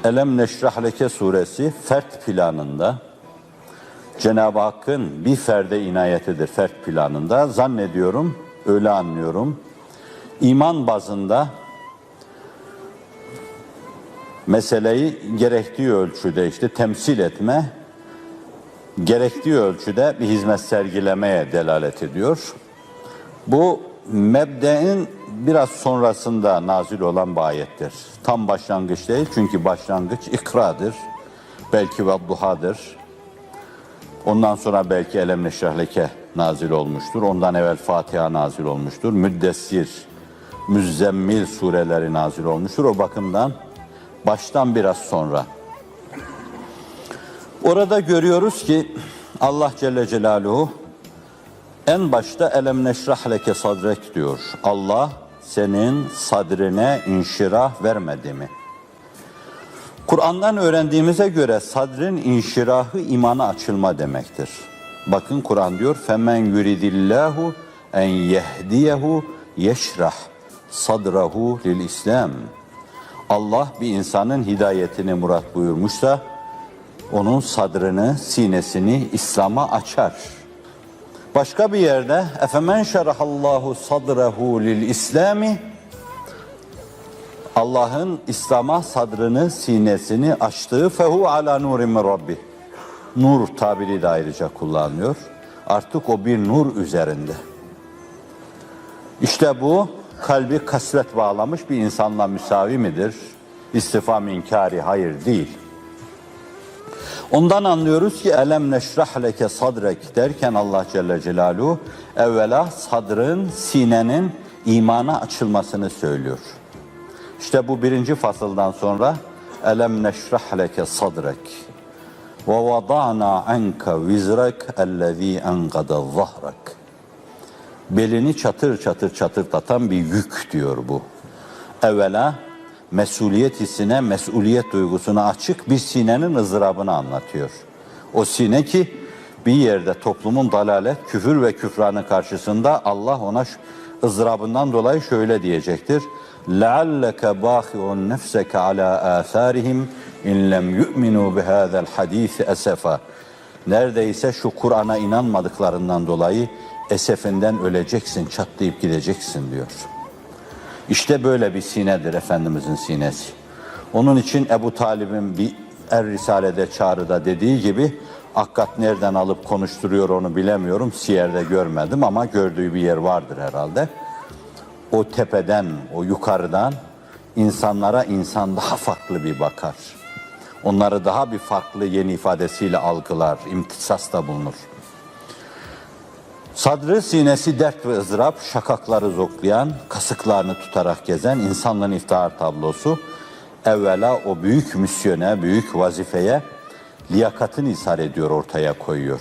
Elem Neşrah Leke suresi fert planında, Cenab-ı Hakk'ın bir ferde inayetidir fert planında. Zannediyorum, öyle anlıyorum. İman bazında meseleyi gerektiği ölçüde işte temsil etme, gerektiği ölçüde bir hizmet sergilemeye delalet ediyor. Bu mebde'in biraz sonrasında nazil olan bir ayettir. Tam başlangıç değil, çünkü başlangıç ikradır. Belki vedduhadır. Ondan sonra belki Elem Neşrah Leke nazil olmuştur. Ondan evvel Fatiha nazil olmuştur. Müddessir, Müzzemmil sureleri nazil olmuştur. O bakımdan baştan biraz sonra. Orada görüyoruz ki Allah Celle Celaluhu en başta Elem Neşrah Leke sadrek diyor. Allah senin sadrine inşirah vermedi mi? Kur'an'dan öğrendiğimize göre sadrin inşirahı imana açılma demektir. Bakın Kur'an diyor femen yuridillahu en yehdiyehu yeşrah sadrahu lil İslam. Allah bir insanın hidayetini murat buyurmuşsa onun sadrını, sinesini İslam'a açar. Başka bir yerde efemen şerahallahu sadrahu lil İslami, Allah'ın İslam'a sadrını, sinesini açtığı fehu ala nurim min rabbi. Nur tabiri de ayrıca kullanılıyor. Artık o bir nur üzerinde. İşte bu kalbi kasvet bağlamış bir insanla müsavi midir? İstifam inkari hayır değil. Ondan anlıyoruz ki elem neşrah leke sadrek derken Allah Celle Celaluhu evvela sadrın, sinenin imana açılmasını söylüyor. İşte bu birinci fasıldan sonra elem neşrah leke sadrek ve vada'na anka vizrek ellezî enkada zahrak. Belini çatır çatır çatırtatan bir yük diyor bu. Evvela mesuliyet hissine, mesuliyet duygusuna açık bir sinenin ızdırabını anlatıyor. O sine ki bir yerde toplumun dalalet, küfür ve küfranı karşısında Allah ona ızdırabından dolayı şöyle diyecektir. لَعَلَّكَ بَاخِعُنْ نَفْسَكَ عَلَى آثَارِهِمْ اِنْ لَمْ يُؤْمِنُوا بِهَذَا الْحَد۪يثِ اَسَفًا. Neredeyse şu Kur'an'a inanmadıklarından dolayı esefinden öleceksin, çatlayıp gideceksin diyor. İşte böyle bir sinedir Efendimizin sinesi. Onun için Ebu Talib'in bir Er-Risale'de çağrıda dediği gibi Akkat nereden alıp konuşturuyor onu bilemiyorum. Siyer'de görmedim ama gördüğü bir yer vardır herhalde. O tepeden, o yukarıdan insanlara insan daha farklı bir bakar. Onları daha bir farklı yeni ifadesiyle algılar, imtisasta bulunur. Sadrı, sinesi dert ve ızdırap, şakakları zoklayan, kasıklarını tutarak gezen insanlığın iftihar tablosu evvela o büyük misyone, büyük vazifeye liyakatını ishar ediyor, ortaya koyuyor.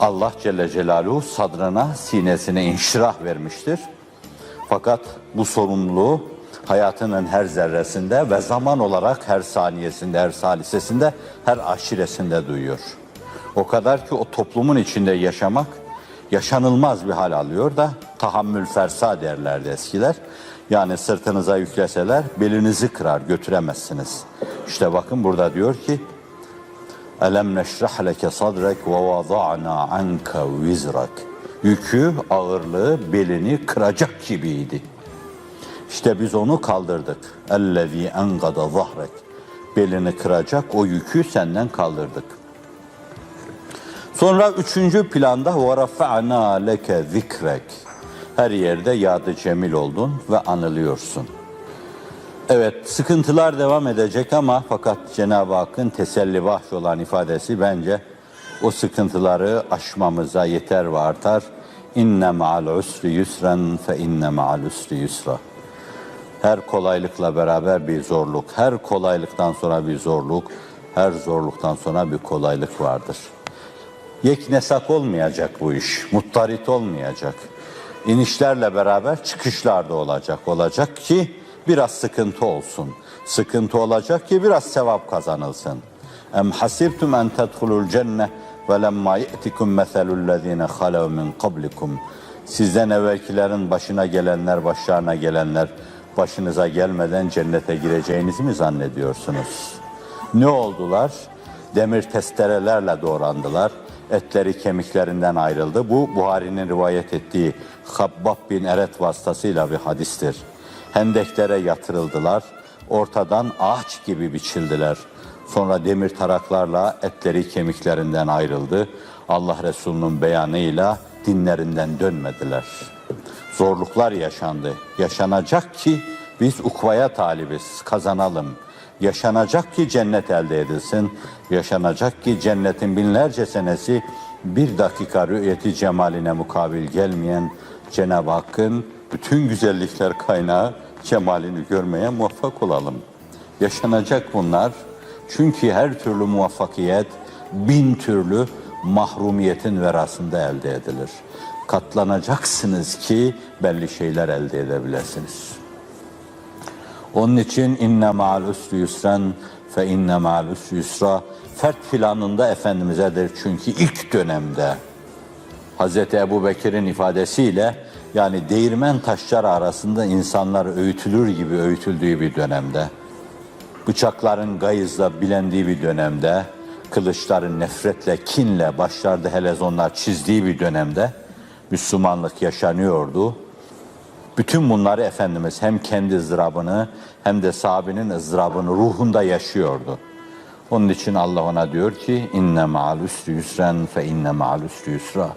Allah Celle Celaluhu sadrına, sinesine inşirah vermiştir. Fakat bu sorumluluğu hayatının her zerresinde ve zaman olarak her saniyesinde, her salisesinde, her aşiresinde duyuyor. O kadar ki o toplumun içinde yaşamak yaşanılmaz bir hal alıyor da tahammül fersa derlerdi eskiler. Yani sırtınıza yükleseler belinizi kırar, götüremezsiniz. İşte bakın burada diyor ki Elem neşrah leke sadrek ve vada'na anka vizrak. Yükü, ağırlığı, belini kıracak gibiydi. İşte biz onu kaldırdık. Ellezî enkada zahrek. Belini kıracak o yükü senden kaldırdık. Sonra üçüncü planda وَرَفَعْنَا لَكَ ذِكْرَكَ. Her yerde yadı cemil oldun ve anılıyorsun. Evet, sıkıntılar devam edecek ama fakat Cenab-ı Hakk'ın teselli bahş olan ifadesi bence o sıkıntıları aşmamıza yeter ve artar. İnne ma'al usri yusran fe inne ma'al usri yusra. Her kolaylıkla beraber bir zorluk, her kolaylıktan sonra bir zorluk, her zorluktan sonra bir kolaylık vardır. Yeknesak olmayacak bu iş, muttarit olmayacak. İnişlerle beraber çıkışlar da olacak. Olacak ki biraz sıkıntı olsun. Sıkıntı olacak ki biraz sevap kazanılsın. Em hasibtum en tedhulul cenne ve lemma ye'tikum meselullezine halev min qablikum. Sizden evvelkilerin başına gelenler, başlarına gelenler başınıza gelmeden cennete gireceğinizi mi zannediyorsunuz? Ne oldular? Demir testerelerle doğrandılar. Etleri kemiklerinden ayrıldı. Bu Buhari'nin rivayet ettiği Habbab bin Eret vasıtasıyla bir hadistir. Hendeklere yatırıldılar. Ortadan ağaç gibi biçildiler. Sonra demir taraklarla etleri kemiklerinden ayrıldı. Allah Resulü'nün beyanıyla dinlerinden dönmediler. Zorluklar yaşandı. Yaşanacak ki biz ukvaya talibiz, kazanalım. Yaşanacak ki cennet elde edilsin. Yaşanacak ki cennetin binlerce senesi bir dakika rü'yeti cemaline mukabil gelmeyen Cenab-ı Hakk'ın bütün güzellikler kaynağı cemalini görmeye muvaffak olalım. Yaşanacak bunlar. Çünkü her türlü muvaffakiyet bin türlü mahrumiyetin verasında elde edilir. Katlanacaksınız ki belli şeyler elde edebilirsiniz. Onun için inne ma'al usri yusran fe inne ma'al usri yusra fert planında Efendimiz'edir. Çünkü ilk dönemde Hz. Ebu Bekir'in ifadesiyle yani değirmen taşları arasında insanlar öğütülür gibi öğütüldüğü bir dönemde, bıçakların gayızla bilendiği bir dönemde, kılıçların nefretle, kinle başlarda helezonlar çizdiği bir dönemde Müslümanlık yaşanıyordu. Bütün bunları Efendimiz hem kendi ızdırabını hem de sahabenin ızdırabını ruhunda yaşıyordu. Onun için Allah ona diyor ki inne ma'al usri yusran fe inne ma'al usri yusra.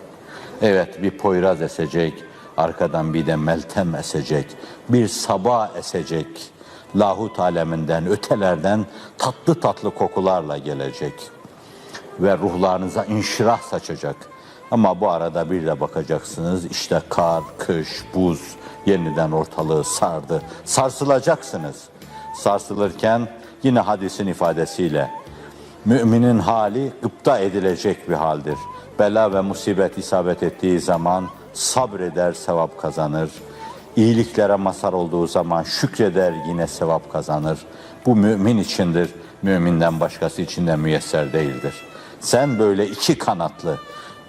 Evet, bir Poyraz esecek, arkadan bir de Meltem esecek, bir sabah esecek. Lahut aleminden, ötelerden tatlı tatlı kokularla gelecek. Ve ruhlarınıza inşirah saçacak. Ama bu arada bir de bakacaksınız işte kar, kış, buz yeniden ortalığı sardı. Sarsılacaksınız. Sarsılırken yine hadisin ifadesiyle müminin hali gıpta edilecek bir haldir. Bela ve musibet isabet ettiği zaman sabreder, sevap kazanır. İyiliklere mazhar olduğu zaman şükreder, yine sevap kazanır. Bu mümin içindir. Müminden başkası için de müyesser değildir. Sen böyle iki kanatlı,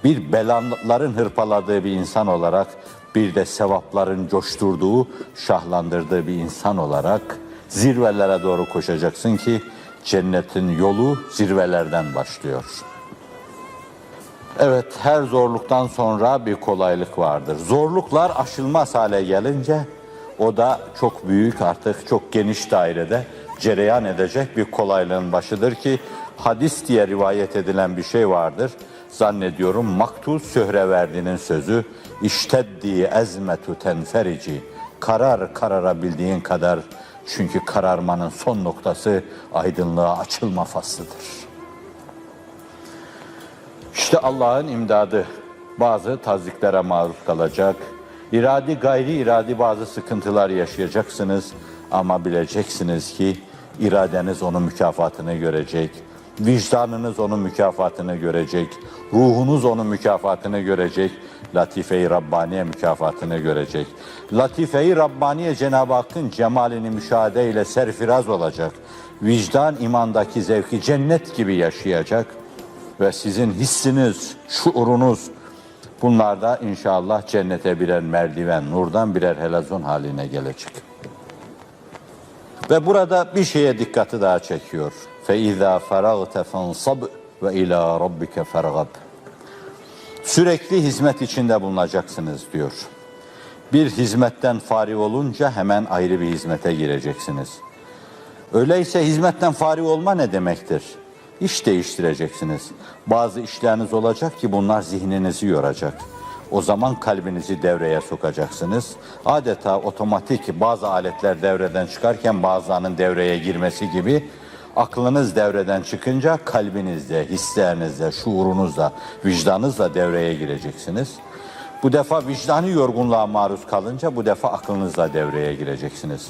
bir belaların hırpaladığı bir insan olarak, bir de sevapların coşturduğu, şahlandırdığı bir insan olarak zirvelere doğru koşacaksın ki cennetin yolu zirvelerden başlıyor. Evet, her zorluktan sonra bir kolaylık vardır. Zorluklar aşılmaz hale gelince o da çok büyük, artık çok geniş dairede cereyan edecek bir kolaylığın başıdır ki hadis diye rivayet edilen bir şey vardır. Zannediyorum Maktul Sühreverdi'nin sözü İşteddi ezmetu tenferici, karar kararabildiğin kadar, çünkü kararmanın son noktası aydınlığa açılma faslıdır. İşte Allah'ın imdadı bazı taziklere maruz kalacak. İradi gayri iradi bazı sıkıntılar yaşayacaksınız ama bileceksiniz ki iradeniz onun mükafatını görecek. Vicdanınız onun mükafatını görecek. Ruhunuz onun mükafatını görecek. Latife-i Rabbaniye mükafatını görecek. Latife-i Rabbaniye Cenab-ı Hakk'ın cemalini müşahede ile serfiraz olacak. Vicdan imandaki zevki cennet gibi yaşayacak. Ve sizin hissiniz, şuurunuz bunlar da inşallah cennete birer merdiven, nurdan birer helezon haline gelecek. Ve burada bir şeye dikkati daha çekiyor. فَاِذَا فَرَغْتَ فَانْصَبْ وَاِلَى رَبِّكَ فَرْغَبْ. Sürekli hizmet içinde bulunacaksınız diyor. Bir hizmetten fariğ olunca hemen ayrı bir hizmete gireceksiniz. Öyleyse hizmetten fariğ olma ne demektir? İş değiştireceksiniz. Bazı işleriniz olacak ki bunlar zihninizi yoracak. O zaman kalbinizi devreye sokacaksınız. Adeta otomatik bazı aletler devreden çıkarken bazılarının devreye girmesi gibi aklınız devreden çıkınca kalbinizde, hislerinizde, şuurunuzda, vicdanınızla devreye gireceksiniz. Bu defa vicdani yorgunluğa maruz kalınca bu defa aklınızla devreye gireceksiniz.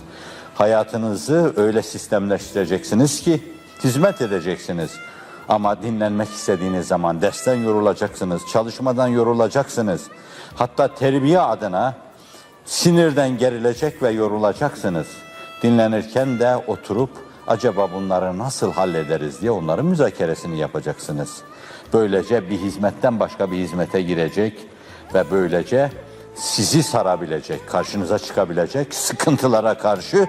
Hayatınızı öyle sistemleştireceksiniz ki hizmet edeceksiniz. Ama dinlenmek istediğiniz zaman dersten yorulacaksınız, çalışmadan yorulacaksınız. Hatta terbiye adına sinirden gerilecek ve yorulacaksınız. Dinlenirken de oturup acaba bunları nasıl hallederiz diye onların müzakeresini yapacaksınız. Böylece bir hizmetten başka bir hizmete girecek ve böylece sizi sarabilecek, karşınıza çıkabilecek sıkıntılara karşı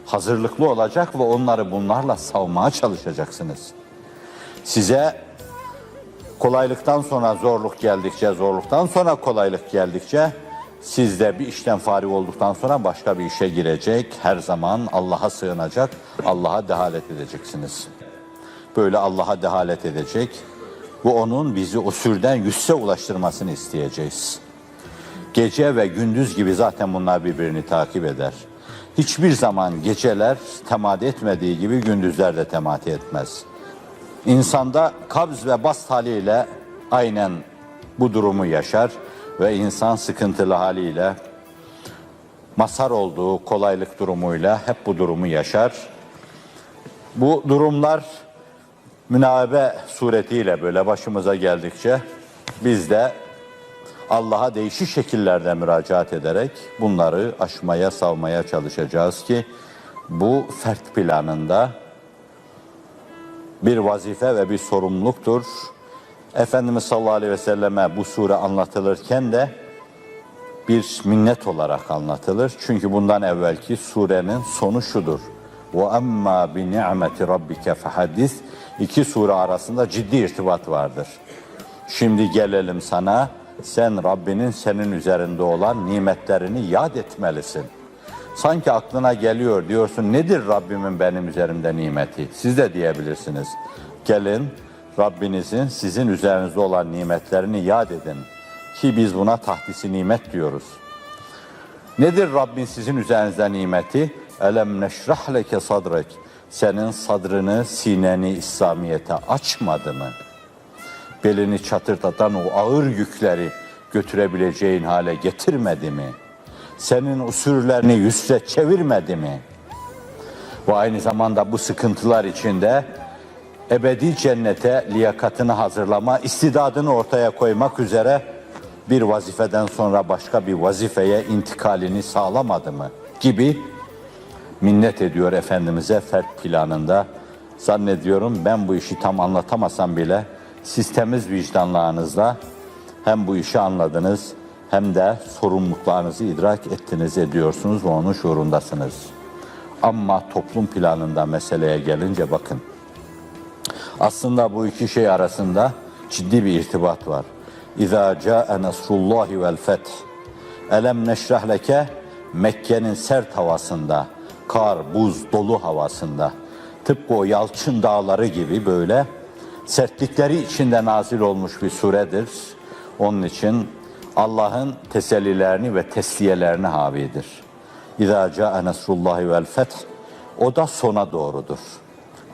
hazırlıklı olacak ve onları bunlarla savmaya çalışacaksınız. Size kolaylıktan sonra zorluk geldikçe, zorluktan sonra kolaylık geldikçe siz de bir işten fariğ olduktan sonra başka bir işe girecek, her zaman Allah'a sığınacak, Allah'a dehalet edeceksiniz. Böyle Allah'a dehalet edecek ve onun bizi o sürden yüsse ulaştırmasını isteyeceğiz. Gece ve gündüz gibi zaten bunlar birbirini takip eder. Hiçbir zaman geceler temadi etmediği gibi gündüzler de temadi etmez. İnsanda kabz ve bast haliyle aynen bu durumu yaşar ve insan sıkıntılı haliyle, mazhar olduğu kolaylık durumuyla hep bu durumu yaşar. Bu durumlar münabe suretiyle böyle başımıza geldikçe biz de Allah'a değişik şekillerde müracaat ederek bunları aşmaya, savmaya çalışacağız ki bu fert planında bir vazife ve bir sorumluluktur. Efendimiz sallallahu aleyhi ve selleme bu sure anlatılırken de bir minnet olarak anlatılır. Çünkü bundan evvelki surenin sonu şudur. وَاَمَّا بِنِعْمَةِ رَبِّكَ فَحَدِّثْ İki sure arasında ciddi irtibat vardır. Şimdi gelelim sana, sen Rabbinin senin üzerinde olan nimetlerini yad etmelisin. Sanki aklına geliyor, diyorsun nedir Rabbimin benim üzerimde nimeti? Siz de diyebilirsiniz. Gelin Rabbinizin sizin üzerinizde olan nimetlerini yad edin. Ki biz buna tahdisi nimet diyoruz. Nedir Rabbin sizin üzerinizde nimeti? Elem neşrah leke sadrek. Senin sadrını, sineni İslamiyet'e açmadı mı? Belini çatırtatan o ağır yükleri götürebileceğin hale getirmedi mi? Senin usullerini yüzle çevirmedi mi? Ve aynı zamanda bu sıkıntılar içinde ebedi cennete liyakatını hazırlama, istidadını ortaya koymak üzere bir vazifeden sonra başka bir vazifeye intikalini sağlamadı mı? Gibi minnet ediyor Efendimiz'e fert planında. Zannediyorum ben bu işi tam anlatamasam bile siz temiz vicdanlarınızla hem bu işi anladınız hem de sorumluluklarınızı idrak ettiniz, ediyorsunuz ve onun şuurundasınız. Ama toplum planında meseleye gelince bakın. Aslında bu iki şey arasında ciddi bir irtibat var. İzâ câe nasrullâhi vel feth. Elem neşrah leke Mekke'nin sert havasında, kar, buz, dolu havasında, tıpkı o yalçın dağları gibi böyle sertlikleri içinde nazil olmuş bir suredir. Onun için Allah'ın tesellilerini ve tesliyelerini havidir. İzâ câe nasrullâhi vel feth. O da sona doğrudur.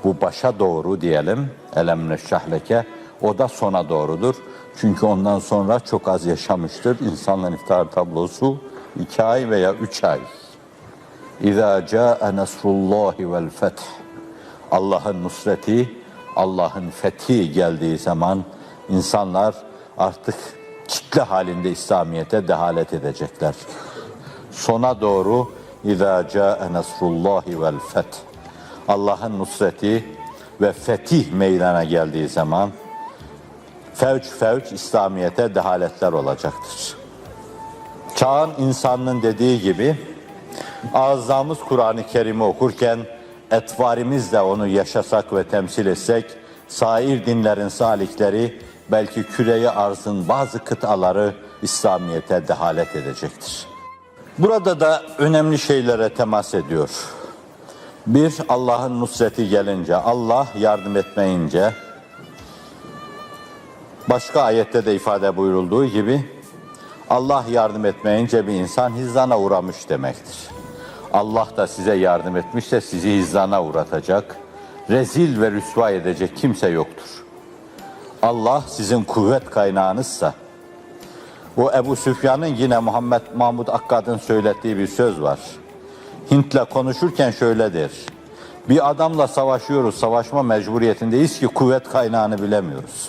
Bu başa doğru diyelim. Elem neşrah leke. O da sona doğrudur. Çünkü ondan sonra çok az yaşamıştır. İnsanların iftar tablosu 2 ay veya 3 ay. İzâ câe nasrullâhi vel feth. Allah'ın nusreti, Allah'ın fethi geldiği zaman insanlar artık kitle halinde İslamiyet'e dehalet edecekler. Sona doğru İzâ câe nasrullâhi vel feth. Allah'ın nusreti ve fetih meydana geldiği zaman fevç fevç İslamiyet'e dehaletler olacaktır. Çağın insanının dediği gibi ağızlarımız Kur'an-ı Kerim'i okurken etvarimizle onu yaşasak ve temsil etsek sair dinlerin salikleri belki küre-i arzın bazı kıtaları İslamiyet'e dehalet edecektir. Burada da önemli şeylere temas ediyor. Bir, Allah'ın nusreti gelince, Allah yardım etmeyince, başka ayette de ifade buyurulduğu gibi, Allah yardım etmeyince bir insan hizlana uğramış demektir. Allah da size yardım etmişse sizi hizlana uğratacak, rezil ve rüsva edecek kimse yoktur. Allah sizin kuvvet kaynağınızsa, o Ebu Süfyan'ın yine Muhammed Mahmud Akkad'ın söylettiği bir söz var. Hint'le konuşurken şöyle der. Bir adamla savaşıyoruz, savaşma mecburiyetindeyiz ki kuvvet kaynağını bilemiyoruz.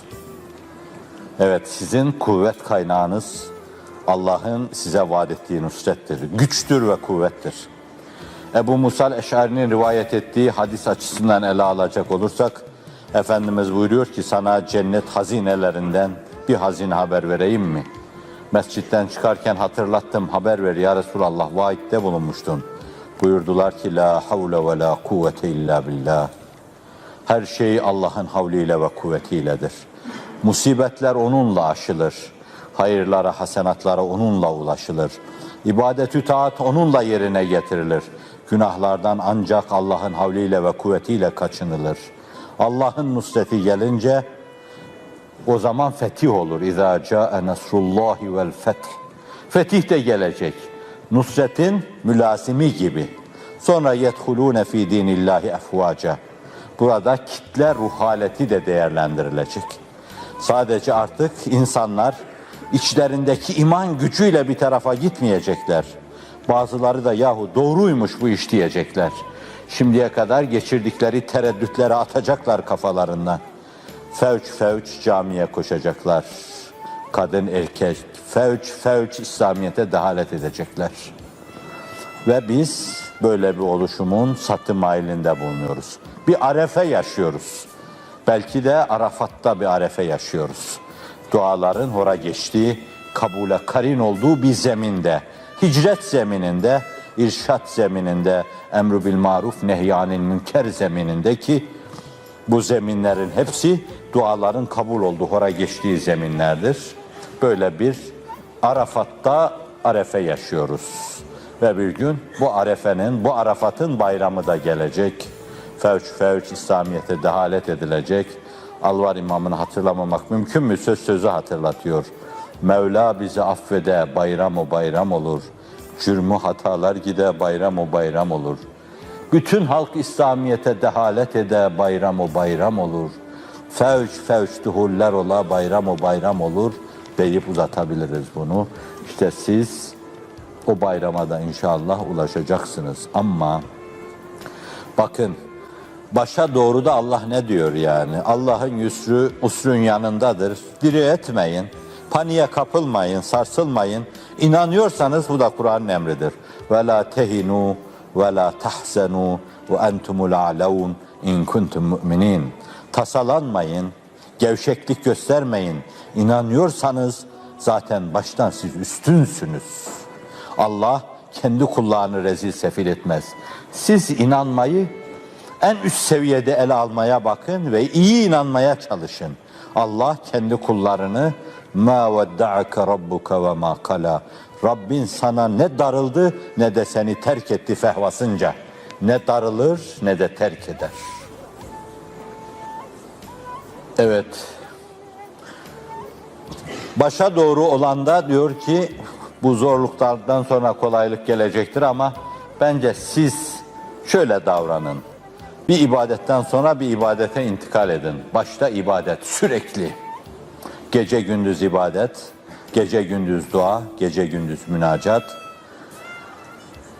Evet, sizin kuvvet kaynağınız Allah'ın size vaat ettiği nusrettir, güçtür ve kuvvettir. Ebu Musa Eş'ari'nin rivayet ettiği hadis açısından ele alacak olursak, Efendimiz buyuruyor ki sana cennet hazinelerinden bir hazine haber vereyim mi? Mescitten çıkarken hatırlattım, haber ver ya Resulallah, vaitte bulunmuştun. Buyurdular ki la havle ve la kuvvete illa billah. Her şey Allah'ın havliyle ve kuvvetiyledir. Musibetler onunla aşılır. Hayırlara, hasenatlara onunla ulaşılır. İbadet-ü taat onunla yerine getirilir. Günahlardan ancak Allah'ın havliyle ve kuvvetiyle kaçınılır. Allah'ın nusreti gelince o zaman fetih olur. İzâ câe nesrullâhi vel feth. Fetih de gelecek. Nusretin mülasimi gibi. Sonra yedhulûne fî dînillâhi efvâca. Burada kitle ruh haleti de değerlendirilecek. Sadece artık insanlar içlerindeki iman gücüyle bir tarafa gitmeyecekler. Bazıları da yahu doğruymuş bu iş diyecekler. Şimdiye kadar geçirdikleri tereddütleri atacaklar kafalarından. Fevç fevç camiye koşacaklar. Kadın erkek fevç fevç İslamiyet'e dehalet edecekler. Ve biz böyle bir oluşumun satı mailinde bulunuyoruz. Bir arefe yaşıyoruz. Belki de Arafat'ta bir arefe yaşıyoruz. Duaların hora geçtiği, kabule karin olduğu bir zeminde, hicret zemininde, irşat zemininde, emru bil maruf nehyanil münker zemininde ki bu zeminlerin hepsi duaların kabul olduğu, hora geçtiği zeminlerdir. Böyle bir Arafat'ta arefe yaşıyoruz. Ve bir gün bu arefenin, bu Arafat'ın bayramı da gelecek. Fevç fevç İslamiyet'e dehalet edilecek. Alvar imamını hatırlamamak mümkün mü? Sözü hatırlatıyor. Mevla bizi affede, bayram o bayram olur. Cürmü hatalar gide, bayram o bayram olur. Bütün halk İslamiyet'e dehalet ede, bayram o bayram olur. Fevç fevç duhuller ola, bayram o bayram olur deyip uzatabiliriz bunu. İşte siz o bayrama da inşallah ulaşacaksınız. Ama bakın, başa doğru da Allah ne diyor yani? Allah'ın yüsrü usrün yanındadır. Diri etmeyin, paniğe kapılmayın, sarsılmayın. İnanıyorsanız bu da Kur'an'ın emridir. Ve la tehinu ve la tahzenu ve entumul a'laun in kuntum mu'minin. Tasalanmayın, gevşeklik göstermeyin. İnanıyorsanız zaten baştan siz üstünsünüz. Allah kendi kullarını rezil sefil etmez. Siz inanmayı en üst seviyede ele almaya bakın ve iyi inanmaya çalışın. Allah kendi kullarını ma vedda'aka rabbuka ve ma kala. Rabbin sana ne darıldı ne de seni terk etti fehvasınca. Ne darılır ne de terk eder. Evet. Başa doğru olan da diyor ki bu zorluklardan sonra kolaylık gelecektir ama bence siz şöyle davranın. Bir ibadetten sonra bir ibadete intikal edin. Başta ibadet sürekli. Gece gündüz ibadet, gece gündüz dua, gece gündüz münacat.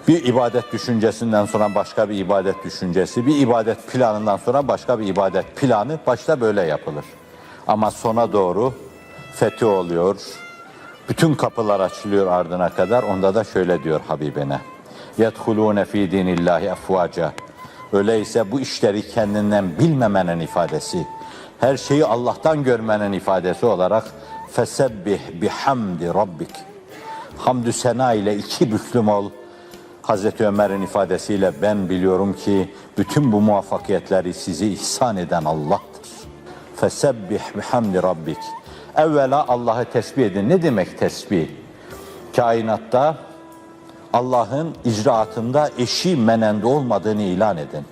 Bir ibadet düşüncesinden sonra başka bir ibadet düşüncesi, bir ibadet planından sonra başka bir ibadet planı başta böyle yapılır. Ama sona doğru fethi oluyor. Bütün kapılar açılıyor ardına kadar. Onda da şöyle diyor Habibine. يَدْخُلُونَ ف۪ي دِينِ اللّٰهِ اَفْوَاجًا. Öyleyse bu işleri kendinden bilmemenin ifadesi, her şeyi Allah'tan görmenin ifadesi olarak فَسَبِّحْ بِحَمْدِ رَبِّكِ. Hamdü sena ile iki büklüm ol. Hazreti Ömer'in ifadesiyle ben biliyorum ki bütün bu muvaffakiyetleri sizi ihsan eden Allah'tır. فَسَبِّحْ بِحَمْدِ رَبِّكِ. Evvela Allah'ı tesbih edin. Ne demek tesbih? Kainatta Allah'ın icraatında eşi menende olmadığını ilan edin.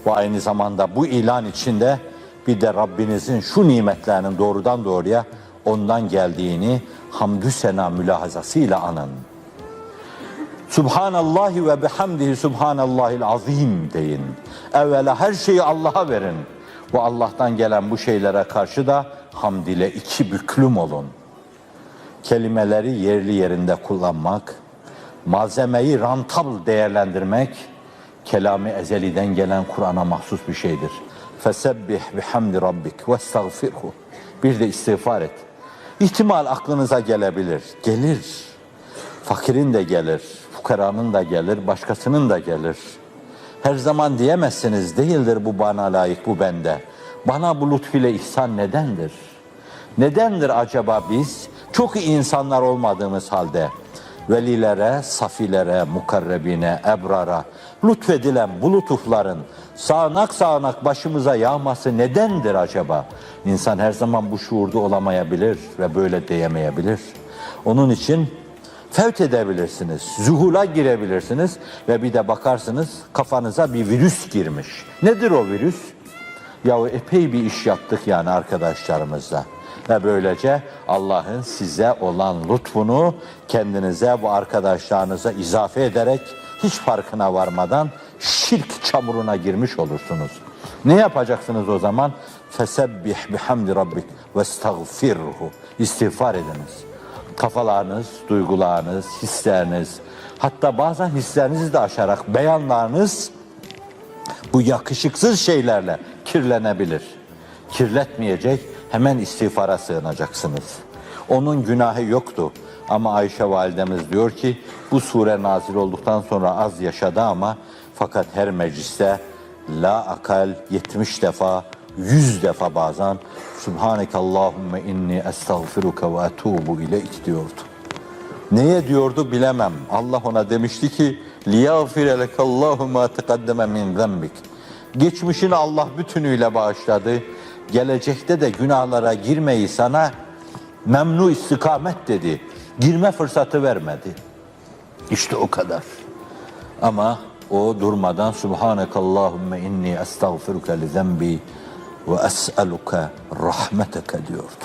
Ve aynı zamanda bu ilan içinde bir de Rabbinizin şu nimetlerinin doğrudan doğruya ondan geldiğini hamdü sena mülahazasıyla anın. Subhanallahi ve bihamdihi subhanallahil azim deyin. Evvela her şeyi Allah'a verin. Ve Allah'tan gelen bu şeylere karşı da hamd ile iki büklüm olun. Kelimeleri yerli yerinde kullanmak, malzemeyi rantabl değerlendirmek, kelam-ı ezeliden gelen Kur'an'a mahsus bir şeydir. Fesebbih bihamdi rabbik vestağfirhu. Bir de istiğfar et. İhtimal aklınıza gelebilir. Gelir. Fakirin de gelir, fukaranın da gelir, başkasının da gelir. Her zaman diyemezsiniz, değildir bu bana layık, bu bende. Bana bu lütfüyle ihsan nedendir? Nedendir acaba biz çok iyi insanlar olmadığımız halde velilere, safilere, mukarrebine, ebrara lütfedilen bu lütufların sağanak sağanak başımıza yağması nedendir acaba? İnsan her zaman bu şuurda olamayabilir ve böyle diyemeyebilir. Onun için fevt edebilirsiniz, zuhula girebilirsiniz ve bir de bakarsınız kafanıza bir virüs girmiş. Nedir o virüs? Ya epey bir iş yaptık yani arkadaşlarımızla. Ve böylece Allah'ın size olan lütfunu kendinize, bu arkadaşlarınıza izafe ederek hiç farkına varmadan şirk çamuruna girmiş olursunuz. Ne yapacaksınız o zaman? Fesebbih bihamdi rabbik ve estağfirhu. İstiğfar ediniz. Kafalarınız, duygularınız, hisleriniz, hatta bazen hislerinizi de aşarak beyanlarınız bu yakışıksız şeylerle kirlenebilir. Kirletmeyecek, hemen istiğfara sığınacaksınız. Onun günahı yoktu. Ama Ayşe validemiz diyor ki bu sure nazil olduktan sonra az yaşadı ama fakat her mecliste la akal 70 defa, 100 defa bazen Subhaneke Allahümme inni estağfiruke ve etubu ileyk diyordu. Neye diyordu bilemem. Allah ona demişti ki liyagfire lekallahu ma teqaddeme min zenbik. Geçmişini Allah bütünüyle bağışladı. Gelecekte de günahlara girmeyi sana memnu istikamet dedi. Girme fırsatı vermedi. İşte o kadar. Ama o durmadan Subhanekallahümme inni estağfiruke li zenbi ve es'eluke rahmeteke diyordu.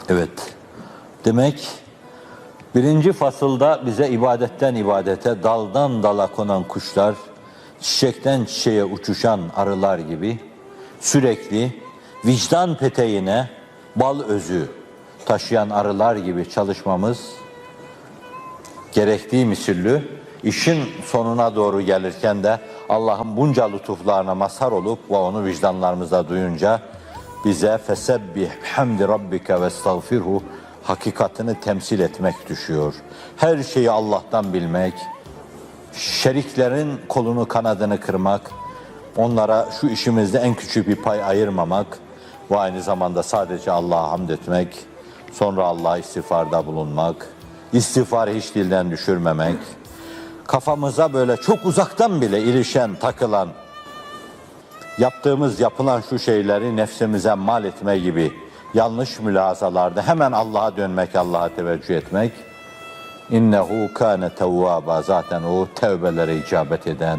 Evet. Demek birinci fasılda bize ibadetten ibadete, daldan dala konan kuşlar, çiçekten çiçeğe uçuşan arılar gibi sürekli vicdan peteğine bal özü taşıyan arılar gibi çalışmamız gerektiği misillü, işin sonuna doğru gelirken de Allah'ın bunca lütuflarına mazhar olup ve onu vicdanlarımıza duyunca bize fesebbih bihamdi rabbike ve estağfirhu hakikatini temsil etmek düşüyor. Her şeyi Allah'tan bilmek, şeriklerin kolunu kanadını kırmak, onlara şu işimizde en küçük bir pay ayırmamak ve aynı zamanda sadece Allah'a hamd etmek, sonra Allah'a istiğfarda bulunmak, istiğfarı hiç dilden düşürmemek, kafamıza böyle çok uzaktan bile ilişen, takılan, yapılan şu şeyleri nefsimize mal etme gibi yanlış mülazalarda hemen Allah'a dönmek, Allah'a teveccüh etmek. İnnehu kâne tevvâba, zaten o tevbelere icabet eden,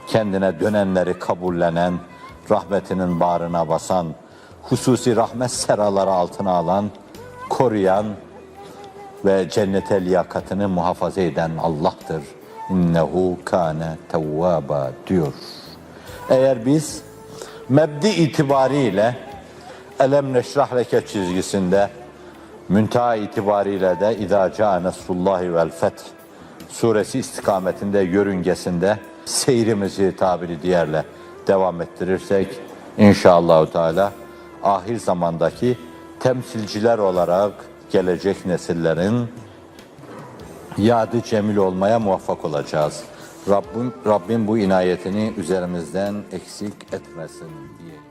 kendine dönenleri kabullenen, rahmetinin bağrına basan, hususi rahmet seraları altına alan, koruyan ve cennete liyakatını muhafaza eden Allah'tır. İnnehu kâne tevvâba diyor. Eğer biz mebdi itibariyle Elem neşrah leke çizgisinde, münteha itibariyle de İzâ câ nesrullâhi vel feth suresi istikametinde, yörüngesinde seyrimizi tabiri diğerle devam ettirirsek inşallahü teâlâ ahir zamandaki temsilciler olarak gelecek nesillerin yadı cemil olmaya muvaffak olacağız. Rabbim bu inayetini üzerimizden eksik etmesin diye.